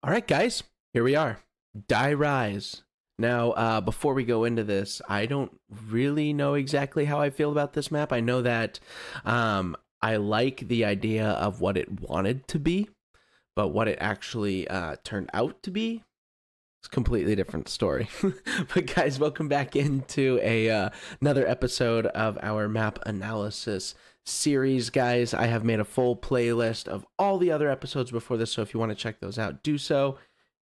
All right, guys, here we are. Die Rise. Now, before we go into this, I don't really know exactly how I feel about this map. I know that I like the idea of what it wanted to be, but what it actually turned out to be, it's a completely different story. But guys, welcome back into another episode of our map analysis series. Guys, I have made a full playlist of all the other episodes before this, so if you want to check those out, do so.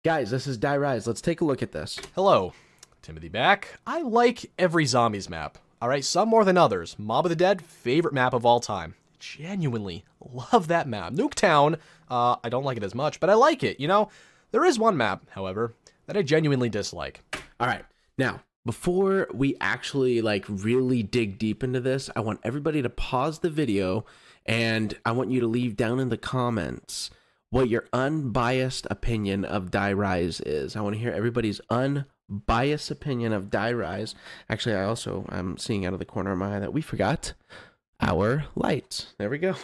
Guys, this is Die Rise. Let's take a look at this. Hello, Timothy back. I like every zombies map. Alright, some more than others. Mob of the Dead, favorite map of all time. Genuinely love that map. Nuketown, I don't like it as much, but I like it, you know? There is one map, however, that I genuinely dislike. Alright, now, before we actually really dig deep into this, I want everybody to pause the video and I want you to leave down in the comments what your unbiased opinion of Die Rise is. I want to hear everybody's unbiased opinion of Die Rise. Actually, I'm seeing out of the corner of my eye that we forgot our lights. There we go.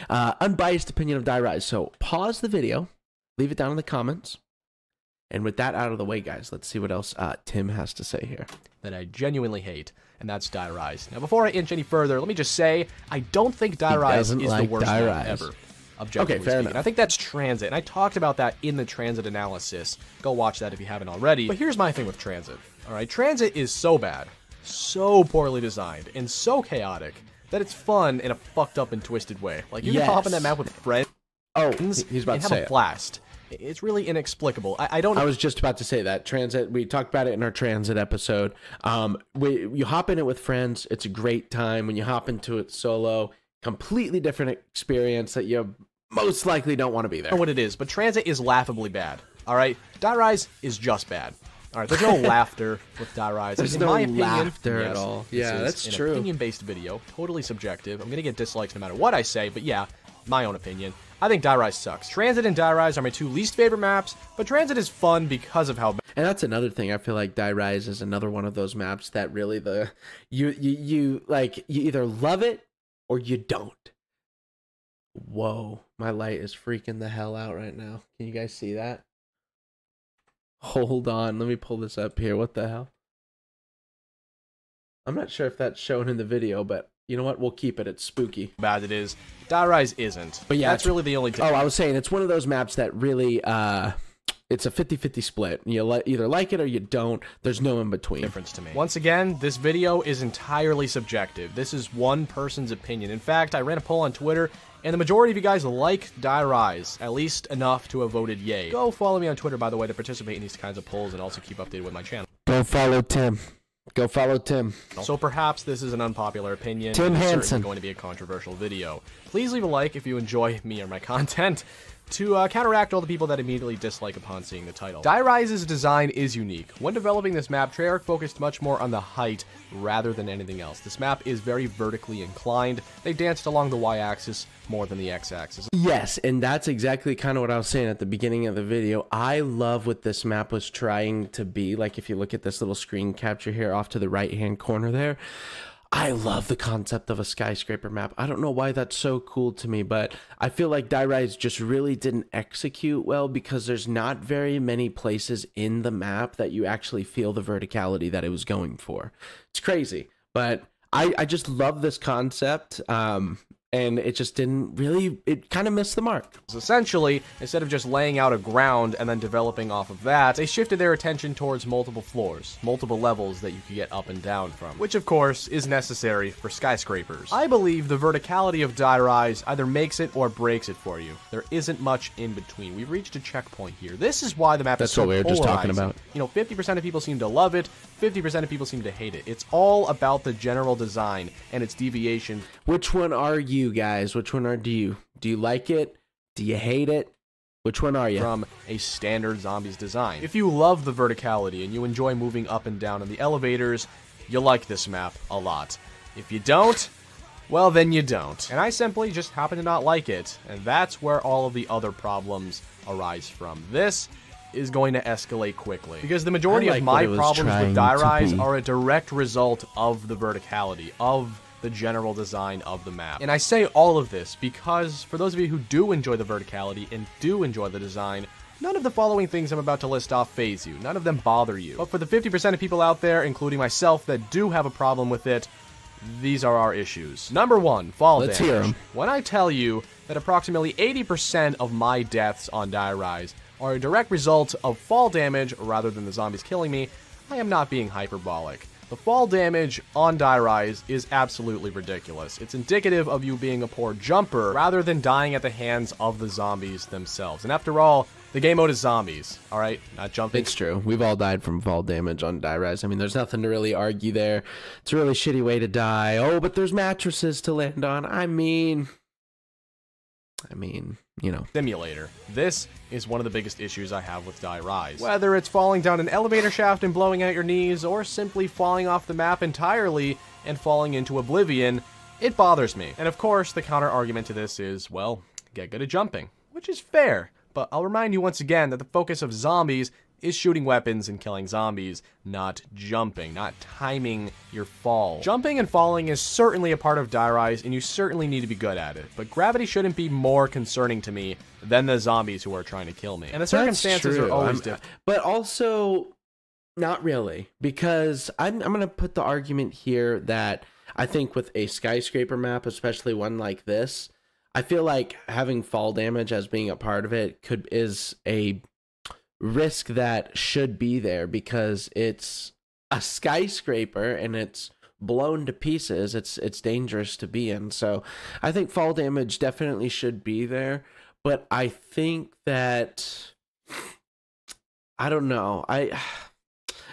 Unbiased opinion of Die Rise. So pause the video, leave it down in the comments. And with that out of the way, guys, let's see what else Tim has to say here. That I genuinely hate, and that's Die Rise. Now, before I inch any further, let me just say, I don't think Die Rise is the worst map ever. Objectively okay, fair speaking. enough. I think that's Transit, and I talked about that in the Transit analysis. Go watch that if you haven't already. But here's my thing with Transit. All right, Transit is so bad, so poorly designed, and so chaotic that it's fun in a fucked up and twisted way. Like, you can hop in that map with friends. Oh, he's about and to have say a blast. It's really inexplicable. I don't. I was just about to say that Transit. We talked about it in our Transit episode. You hop in it with friends. It's a great time. When you hop into it solo, completely different experience that you most likely don't want to be there. I don't know what it is, but Transit is laughably bad. All right, Die Rise is just bad. All right, there's no laughter with Die Rise. There's in no my opinion, laughter at all. Yeah, that's true. An opinion-based video, totally subjective. I'm gonna get dislikes no matter what I say, but yeah, my own opinion. I think Die Rise sucks. Transit and Die Rise are my two least favorite maps, but Transit is fun because of how bad. And that's another thing. I feel like Die Rise is another one of those maps that really you either love it or you don't. Whoa, my light is freaking the hell out right now. Can you guys see that? Hold on, let me pull this up here. What the hell? I'm not sure if that's shown in the video, but you know what? We'll keep it. It's spooky. Bad it is. Die Rise isn't. But yeah, that's really the only difference. Oh, I was saying it's one of those maps that really it's a 50-50 split. You either like it or you don't. There's no in between. Difference to me. Once again, this video is entirely subjective. This is one person's opinion. In fact, I ran a poll on Twitter, and the majority of you guys like Die Rise, at least enough to have voted yay. Go follow me on Twitter, by the way, to participate in these kinds of polls and also keep updated with my channel. Go follow Tim. Go follow Tim. So perhaps this is an unpopular opinion. Tim Hansen. It's certainly going to be a controversial video. Please leave a like if you enjoy me or my content, to counteract all the people that immediately dislike upon seeing the title. Die Rise's design is unique. When developing this map, Treyarch focused much more on the height rather than anything else. This map is very vertically inclined. They danced along the y-axis more than the x-axis. Yes, and that's exactly kind of what I was saying at the beginning of the video. I love what this map was trying to be. Like, if you look at this little screen capture here off to the right-hand corner there, I love the concept of a skyscraper map. I don't know why that's so cool to me, but I feel like Die Rise just really didn't execute well because there's not very many places in the map that you actually feel the verticality that it was going for. It's crazy, but I just love this concept. And it just didn't really, it kind of missed the mark. So essentially, instead of just laying out a ground and then developing off of that, they shifted their attention towards multiple floors, multiple levels that you could get up and down from, which of course is necessary for skyscrapers. I believe the verticality of Die Rise either makes it or breaks it for you. There isn't much in between. We've reached a checkpoint here. This is why the map is so polarizing. That's what we were just talking about. You know, 50% of people seem to love it, 50% of people seem to hate it. It's all about the general design and its deviation. Which one are you guys? Which one do you? Do you like it? Do you hate it? Which one are you? From a standard zombies design. If you love the verticality and you enjoy moving up and down in the elevators, you like this map a lot. If you don't, well then you don't. And I simply just happen to not like it, and that's where all of the other problems arise from. This is going to escalate quickly, because the majority of my problems with Die Rise are a direct result of the verticality, of the general design of the map. And I say all of this because for those of you who do enjoy the verticality and do enjoy the design, none of the following things I'm about to list off faze you. None of them bother you. But for the 50% of people out there, including myself, that do have a problem with it, these are our issues. Number 1, fall damage. Let's hear 'em. When I tell you that approximately 80% of my deaths on Die Rise are a direct result of fall damage rather than the zombies killing me, I am not being hyperbolic. The fall damage on Die Rise is absolutely ridiculous. It's indicative of you being a poor jumper rather than dying at the hands of the zombies themselves. And after all, the game mode is zombies, alright? Not jumping. It's true. We've all died from fall damage on Die Rise. I mean, there's nothing to really argue there. It's a really shitty way to die. Oh, but there's mattresses to land on. I mean, you know. Simulator. This is one of the biggest issues I have with Die Rise. Whether it's falling down an elevator shaft and blowing out your knees, or simply falling off the map entirely and falling into oblivion, it bothers me. And of course, the counter argument to this is, well, get good at jumping, which is fair. But I'll remind you once again that the focus of zombies is shooting weapons and killing zombies, not jumping, not timing your fall. Jumping and falling is certainly a part of Die Rise, and you certainly need to be good at it, but gravity shouldn't be more concerning to me than the zombies who are trying to kill me. And the circumstances are always different. But also, not really, because I'm going to put the argument here that I think with a skyscraper map, especially one like this, I feel like having fall damage as being a part of it is a risk that should be there because it's a skyscraper and it's blown to pieces. It's dangerous to be in. So I think fall damage definitely should be there, but I think that I don't know.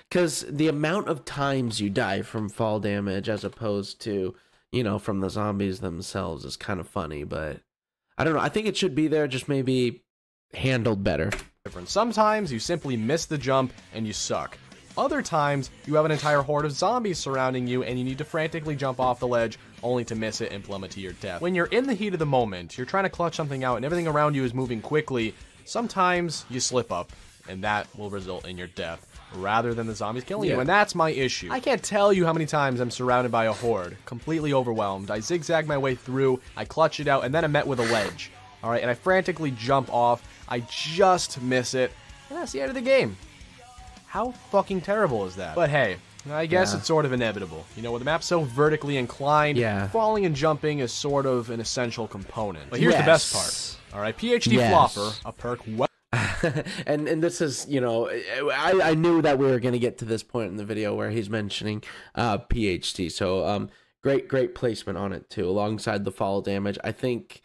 Because the amount of times you die from fall damage as opposed to, you know, from the zombies themselves is kind of funny, but I don't know. I think it should be there, just maybe handled better. Sometimes you simply miss the jump and you suck. Other times, you have an entire horde of zombies surrounding you and you need to frantically jump off the ledge only to miss it and plummet to your death. When you're in the heat of the moment, you're trying to clutch something out and everything around you is moving quickly, sometimes you slip up and that will result in your death rather than the zombies killing you, and that's my issue. I can't tell you how many times I'm surrounded by a horde, completely overwhelmed. I zigzag my way through, I clutch it out, and then I'm met with a ledge. Alright, and I frantically jump off, I just miss it, and that's the end of the game. How fucking terrible is that? But hey, I guess it's sort of inevitable. You know, with the map so vertically inclined, falling and jumping is sort of an essential component. But here's the best part. Alright, PhD Flopper, a perk and this is, you know, I knew that we were going to get to this point in the video where he's mentioning PhD. So great placement on it too, alongside the fall damage. I think,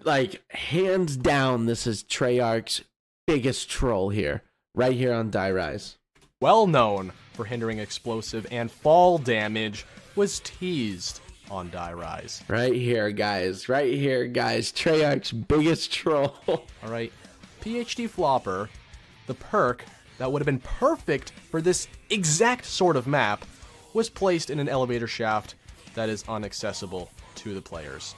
like, hands down, this is Treyarch's biggest troll here, right here on Die Rise. Well known for hindering explosive and fall damage, was teased on Die Rise. Right here, guys. Right here, guys. Treyarch's biggest troll. All right. PhD Flopper, the perk that would have been perfect for this exact sort of map, was placed in an elevator shaft that is inaccessible to the players.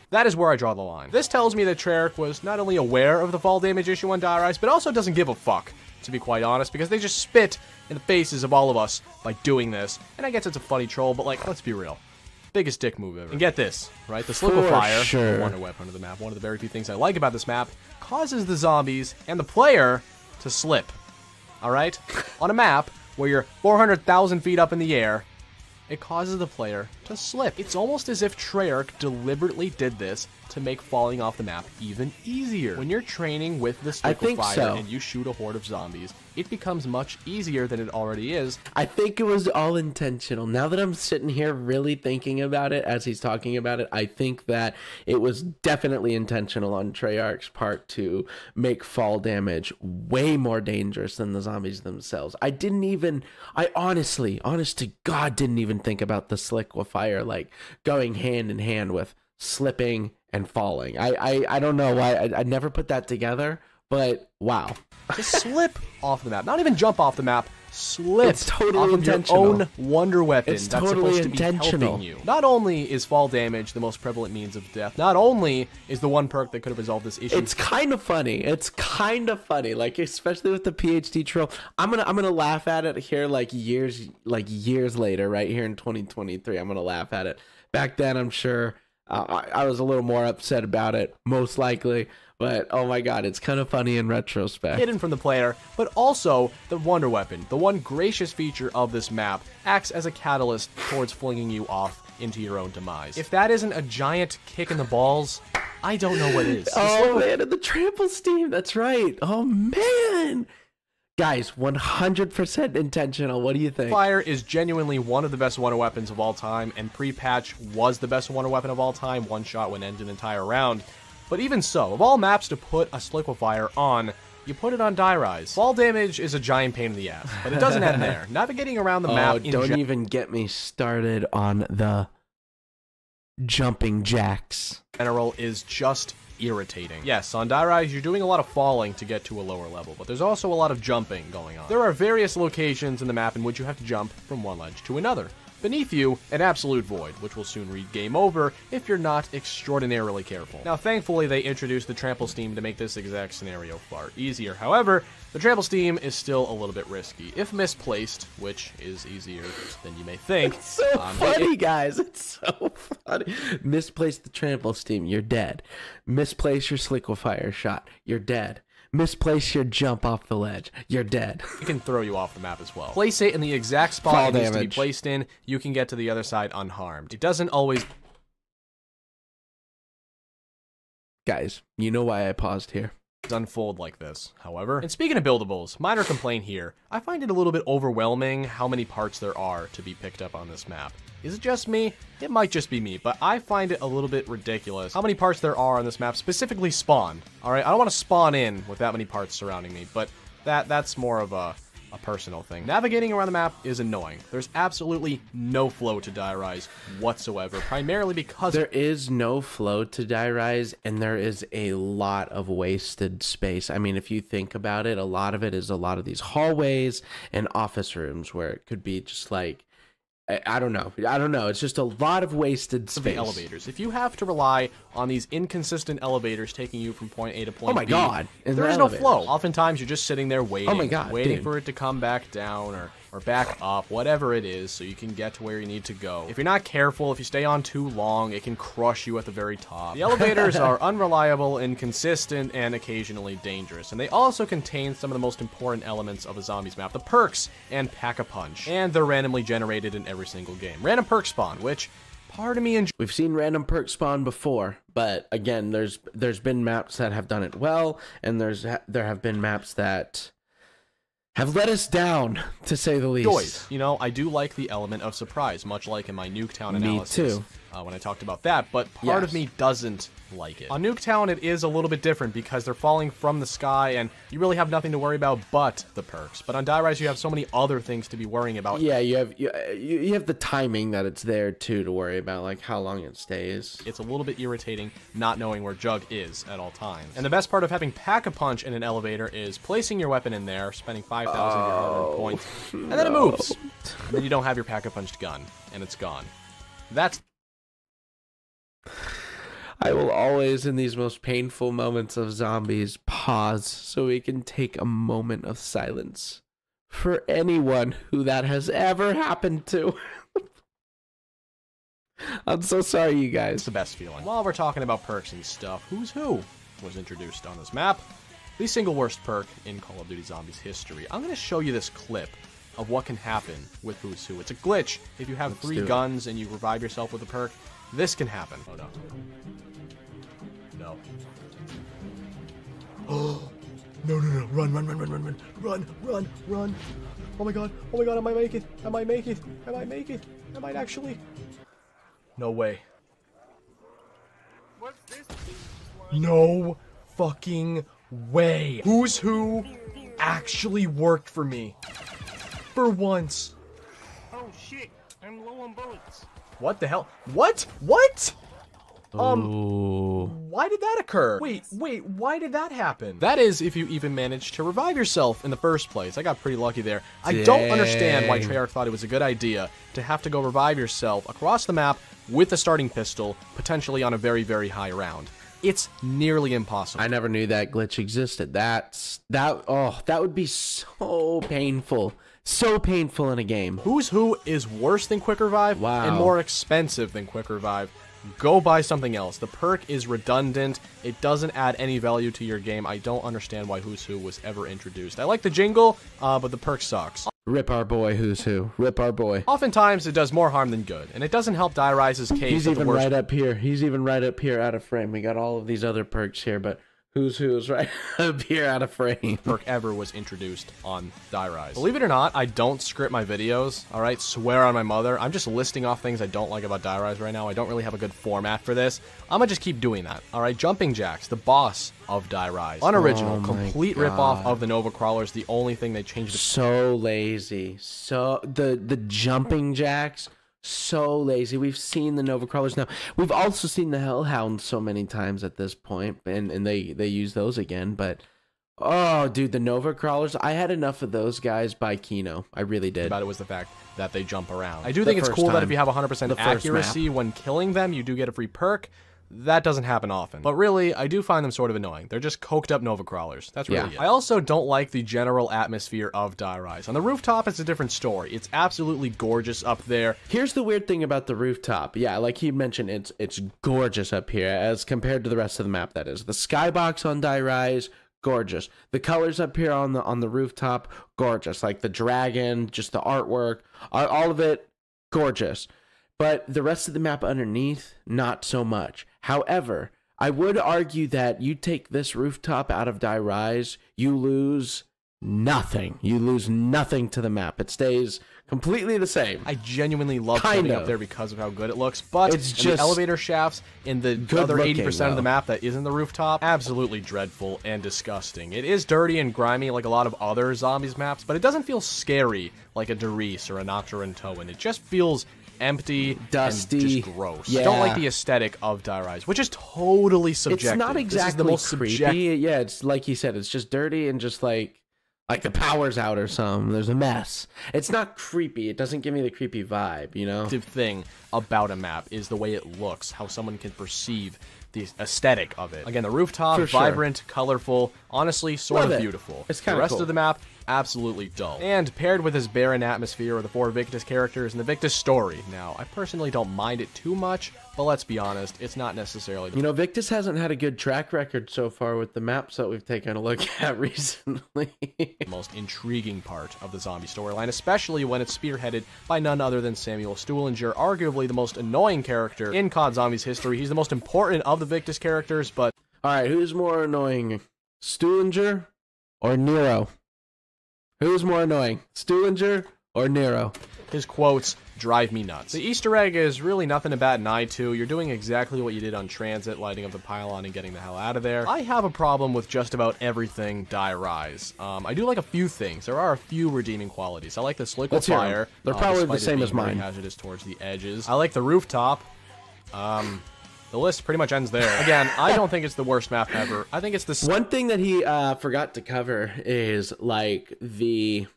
That is where I draw the line. This tells me that Treyarch was not only aware of the fall damage issue on Die Rise, but also doesn't give a fuck, to be quite honest, because they just spit in the faces of all of us by doing this. And I guess it's a funny troll, but, like, let's be real. Biggest dick move ever. And get this, right? The Liquefier, the wonder weapon of the map, one of the very few things I like about this map, causes the zombies and the player to slip. Alright? On a map where you're 400,000 feet up in the air, it causes the player to slip. It's almost as if Treyarch deliberately did this to make falling off the map even easier. When you're training with this liquefier and you shoot a horde of zombies, it becomes much easier than it already is. I think it was all intentional. Now that I'm sitting here really thinking about it as he's talking about it, I think that it was definitely intentional on Treyarch's part to make fall damage way more dangerous than the zombies themselves. I honest to God, didn't even think about the liquefier like going hand in hand with slipping and falling. I don't know why I never put that together, but wow. Just slip off the map. Not even jump off the map. Slip. It's totally off of intentional. Your own wonder weapon. It's that's totally supposed to be intentional. Helping you. Not only is fall damage the most prevalent means of death, not only is the one perk that could have resolved this issue. It's kind of funny. It's kind of funny, like especially with the PhD troll. I'm gonna laugh at it here like years later, right here in 2023. I'm gonna laugh at it. Back then, I'm sure I was a little more upset about it, most likely. But, oh my god, it's kind of funny in retrospect. Hidden from the player, but also the Wonder Weapon, the one gracious feature of this map, acts as a catalyst towards flinging you off into your own demise. If that isn't a giant kick in the balls, I don't know what is. Oh man, and the trample steam, that's right. Oh man. Guys, 100% intentional. What do you think? Fire is genuinely one of the best Wonder Weapons of all time, and pre-patch was the best Wonder Weapon of all time. One shot would end an entire round. But even so, of all maps to put a Sliquifier on, you put it on Die Rise. Fall damage is a giant pain in the ass, but it doesn't end there. Navigating around the map in don't even get me started on the jumping jacks. General is just irritating. Yes, on Die Rise, you're doing a lot of falling to get to a lower level, but there's also a lot of jumping going on. There are various locations in the map in which you have to jump from one ledge to another. Beneath you, an absolute void, which will soon read game over if you're not extraordinarily careful. Now, thankfully, they introduced the trample steam to make this exact scenario far easier. However, the trample steam is still a little bit risky. If misplaced, which is easier than you may think. It's so funny, guys. It's so funny. Misplace the trample steam, you're dead. Misplace your Sliquifier shot, you're dead. Misplace your jump off the ledge, you're dead. It can throw you off the map as well. Place it in the exact spot Fall it needs to be damage. placed in, you can get to the other side unharmed. It doesn't always... Guys, you know why I paused here. unfold like this. However, and speaking of buildables, minor complaint here, I find it a little bit overwhelming how many parts there are to be picked up on this map. Is it just me? It might just be me, but I find it a little bit ridiculous how many parts there are on this map, specifically spawn. Alright, I don't want to spawn in with that many parts surrounding me, but that's more of a personal thing. Navigating around the map is annoying. There's absolutely no flow to Die Rise whatsoever, primarily because there is no flow to Die Rise, and there is a lot of wasted space. I mean, if you think about it, a lot of it is a lot of these hallways and office rooms where it could be just like, I don't know. It's just a lot of wasted space. The elevators. If you have to rely on these inconsistent elevators taking you from point A to point B, oh my god, there is no flow. Oftentimes, you're just sitting there waiting. Oh my god, waiting for it to come back down or back up, whatever it is, so you can get to where you need to go. If you're not careful, if you stay on too long, it can crush you at the very top. The elevators are unreliable, inconsistent, and occasionally dangerous. And they also contain some of the most important elements of a zombies map, the perks and Pack-a-Punch. And they're randomly generated in every single game. Random perk spawn, which part of me enjoys. We've seen random perk spawn before, but again, there's been maps that have done it well, and there have been maps that have let us down, to say the least. You know, I do like the element of surprise, much like in my Nuketown analysis. Me too. When I talked about that, but part of me doesn't like it. On Nuketown, it is a little bit different because they're falling from the sky, and you really have nothing to worry about but the perks. But on Die Rise, you have so many other things to be worrying about. Yeah, you have the timing that it's there too to worry about, like how long it stays. It's a little bit irritating not knowing where Jug is at all times. And the best part of having Pack-a-Punch in an elevator is placing your weapon in there, spending 5,000 of your hard-earned points, and then it moves. And then you don't have your Pack-a-Punched gun, and it's gone. That's... I will always, in these most painful moments of zombies, pause so we can take a moment of silence for anyone who that has ever happened to. I'm so sorry, you guys. It's the best feeling. While we're talking about perks and stuff, Who's Who was introduced on this map. The single worst perk in Call of Duty Zombies history. I'm going to show you this clip of what can happen with Who's Who. It's a glitch. If you have 3 guns and you revive yourself with a perk, this can happen. Oh no. No. Oh, no. Run. Oh my god, I might make it. I might actually. No way. What's this? No fucking way. Who's Who actually worked for me. For once. Oh shit, I'm low on bullets. What the hell? What? Ooh. Why did that occur? Wait, why did that happen? That is, if you even managed to revive yourself in the first place. I got pretty lucky there. I don't understand why Treyarch thought it was a good idea to have to go revive yourself across the map with a starting pistol, potentially on a very, very high round. It's nearly impossible. I never knew that glitch existed. That would be so painful. So painful in a game. Who's Who is worse than Quick Revive Wow. and more expensive than Quick Revive. go buy something else. The perk is redundant. It doesn't add any value to your game. I don't understand why Who's Who was ever introduced. I like the jingle, but the perk sucks. Rip our boy Who's Who. Rip our boy. Oftentimes, it does more harm than good, and it doesn't help Die Rise's case. He's even right up here. He's even right up here out of frame. We got all of these other perks here, but Who's Who is right up here out of frame. Perk ever was introduced on Die Rise. Believe it or not, I don't script my videos, alright? Swear on my mother. I'm just listing off things I don't like about Die Rise right now. I don't really have a good format for this. I'm gonna just keep doing that, alright? Jumping Jacks, the boss of Die Rise. Unoriginal, complete ripoff of the Nova Crawlers. The only thing they changed. So lazy. So the Jumping Jacks. So lazy. We've seen the Nova Crawlers now. We've also seen the Hellhounds so many times at this point, and they use those again. But oh, dude, the Nova Crawlers. I had enough of those guys by Kino. I really did. About it was the fact that they jump around. I do think it's cool that if you have 100% accuracy when killing them, you do get a free perk. That doesn't happen often. But really, I do find them sort of annoying. They're just coked up Nova Crawlers. That's really it. I also don't like the general atmosphere of Die Rise. On the rooftop, it's a different story. It's absolutely gorgeous up there. Here's the weird thing about the rooftop. Yeah, like he mentioned, it's gorgeous up here as compared to the rest of the map, that is. The skybox on Die Rise, gorgeous. The colors up here on the rooftop, gorgeous. Like the dragon, just the artwork, all of it, gorgeous. But the rest of the map underneath, not so much. However, I would argue that you take this rooftop out of Die Rise, you lose nothing. You lose nothing to the map. It stays completely the same. I genuinely love sitting up there because of how good it looks, but it's just the elevator shafts in the other 80% of the map that isn't the rooftop, absolutely dreadful and disgusting. It is dirty and grimy like a lot of other Zombies maps, but it doesn't feel scary like a Derice or a Nocturne. It just feels empty, dusty, and just gross. Yeah. I don't like the aesthetic of Die Rise, which is totally subjective. It's not exactly the most creepy. Yeah, it's like you said, it's just dirty and just like the power's out or something. There's a mess. It's not creepy. It doesn't give me the creepy vibe, you know? The thing about a map is the way it looks, how someone can perceive the aesthetic of it. Again, the rooftop, vibrant, colorful, honestly, sort of beautiful. It's kind of cool. The rest of the map, absolutely dull. And paired with his barren atmosphere are the 4 Victus characters and the Victus story. Now, I personally don't mind it too much, but let's be honest, it's not necessarily... You know, Victus hasn't had a good track record so far with the maps that we've taken a look at recently. The most intriguing part of the zombie storyline, especially when it's spearheaded by none other than Samuel Stuhlinger, arguably the most annoying character in COD Zombies history. He's the most important of the Victus characters, but... Alright, who's more annoying? Stuhlinger or Nero? Who's more annoying, Stuhlinger or Nero? His quotes drive me nuts. The Easter egg is really nothing to bat an eye to. You're doing exactly what you did on Transit, lighting up the pylon and getting the hell out of there. I have a problem with just about everything Die Rise. I do like a few things. There are a few redeeming qualities. I like this liquid fire. They're probably the same as mine. Hazardous towards the edges. I like the rooftop. The list pretty much ends there. Again, I don't think it's the worst map ever. I think it's the... One thing that he forgot to cover is, like, the...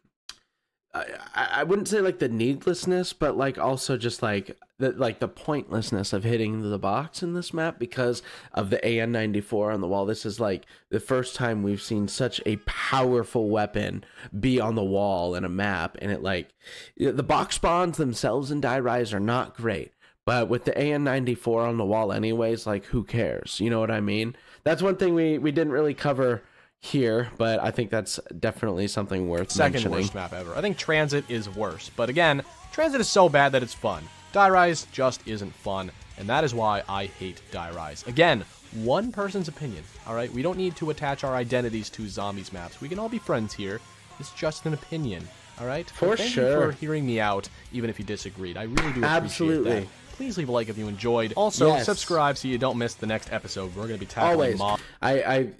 I wouldn't say, like, the needlessness, but, like, also just, like the pointlessness of hitting the box in this map because of the AN-94 on the wall. This is, like, the first time we've seen such a powerful weapon be on the wall in a map, and it, like... The box spawns themselves in Die Rise are not great. But with the AN-94 on the wall anyways, like, who cares? You know what I mean? That's one thing we didn't really cover here, but I think that's definitely something worth mentioning. Second worst map ever. I think Transit is worse. But again, Transit is so bad that it's fun. Die Rise just isn't fun, and that is why I hate Die Rise. Again, one person's opinion, alright? We don't need to attach our identities to Zombies maps. We can all be friends here. It's just an opinion, alright? For Thank sure. you for hearing me out, even if you disagreed. I really do appreciate that. Please leave a like if you enjoyed. Also, subscribe so you don't miss the next episode. We're going to be tackling Mob.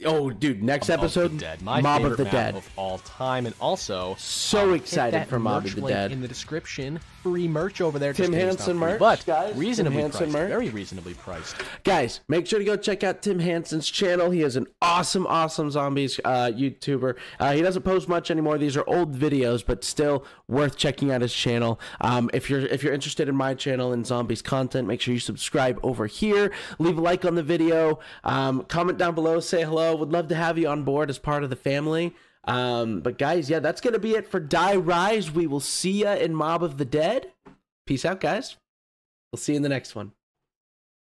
Oh, dude, next episode, Dead. My Mob favorite of the map Dead of all time, and also so excited for Mob of the Dead. In the description, free merch over there. Tim Hansen merch, but guys. Reasonably priced, very reasonably priced. Guys, make sure to go check out Tim Hansen's channel. He is an awesome Zombies YouTuber. He doesn't post much anymore. These are old videos, but still worth checking out his channel. If you're interested in my channel and Zombies content, make sure you subscribe over here. Leave a like on the video. Comment down below. Say hello. Would love to have you on board as part of the family. But guys, yeah, that's gonna be it for Die Rise. We will see ya in Mob of the Dead. Peace out, guys. We'll see you in the next one.